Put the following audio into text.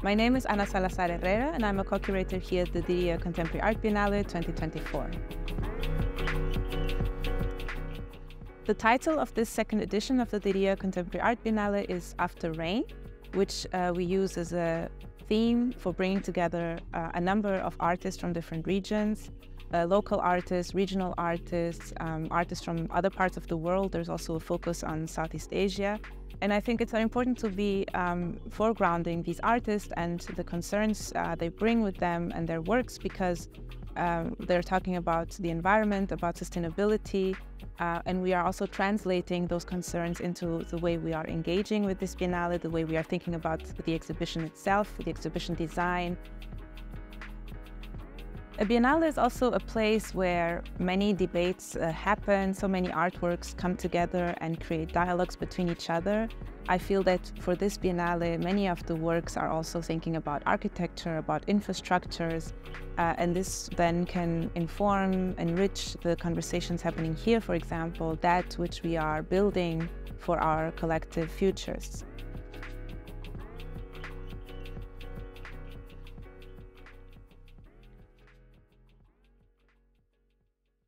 My name is Ana Salazar and I'm a co-curator here at the Diriyah Contemporary Art Biennale 2024. The title of this second edition of the Diriyah Contemporary Art Biennale is After Rain, which we use as a theme for bringing together a number of artists from different regions, local artists, regional artists, artists from other parts of the world. There's also a focus on Southeast Asia. And I think it's important to be foregrounding these artists and the concerns they bring with them and their works, because they're talking about the environment, about sustainability, and we are also translating those concerns into the way we are engaging with this Biennale, the way we are thinking about the exhibition itself, the exhibition design. A Biennale is also a place where many debates happen, so many artworks come together and create dialogues between each other. I feel that for this Biennale, many of the works are also thinking about architecture, about infrastructures, and this then can inform, enrich the conversations happening here, for example, that which we are building for our collective futures.